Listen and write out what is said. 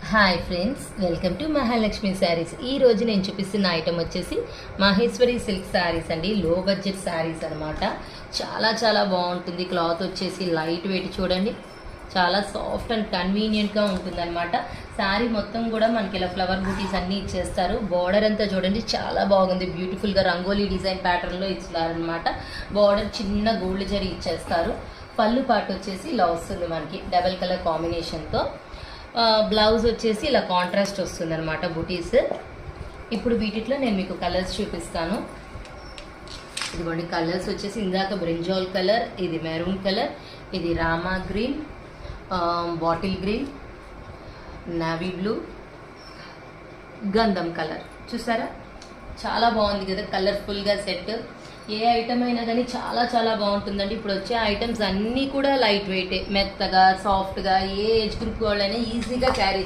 Hi friends, welcome to Mahalakshmi saris. ఈ రోజు నేను చూపిస్తున్న ఐటమ్ వచ్చేసి మహేశ్వరి సిల్క్ శారీస్ అండి. లో బడ్జెట్ శారీస్ అనమాట. చాలా చాలా బాగుంటుంది. క్లాత్ వచ్చేసి లైట్ వెయిట్, చూడండి చాలా సాఫ్ట్ అండ్ కన్వీనియంట్గా ఉంటుంది అనమాట. శారీ మొత్తం కూడా మనకి ఇలా ఫ్లవర్ బూటీస్ అన్నీ ఇచ్చేస్తారు. బార్డర్ అంతా చూడండి చాలా బాగుంది, బ్యూటిఫుల్గా రంగోలీ డిజైన్ ప్యాటర్న్లో ఇస్తారనమాట. బార్డర్ చిన్న గోల్డ్ జరీ ఇచ్చేస్తారు. పళ్ళు పాటు వచ్చేసి ఇలా వస్తుంది మనకి డబల్ కలర్ కాంబినేషన్తో. బ్లౌజ్ వచ్చేసి ఇలా కాంట్రాస్ట్ వస్తుంది అనమాట బుటీస్. ఇప్పుడు వీటిలో నేను మీకు కలర్స్ చూపిస్తాను. ఇదిగోండి కలర్స్ వచ్చేసి ఇందాక బ్రింజాల్ కలర్, ఇది మెరూన్ కలర్, ఇది Rama green, bottle green, navy blue, గంధం కలర్. చూసారా చాలా బాగుంది కదా, కలర్ఫుల్గా సెట్. ఏ ఐటమ్ అయినా కానీ చాలా చాలా బాగుంటుందండి. ఇప్పుడు వచ్చే ఐటమ్స్ అన్నీ కూడా లైట్ వెయిటే, మెత్తగా సాఫ్ట్గా, ఏ ఏజ్ గ్రూప్ వాళ్ళైనా ఈజీగా క్యారీ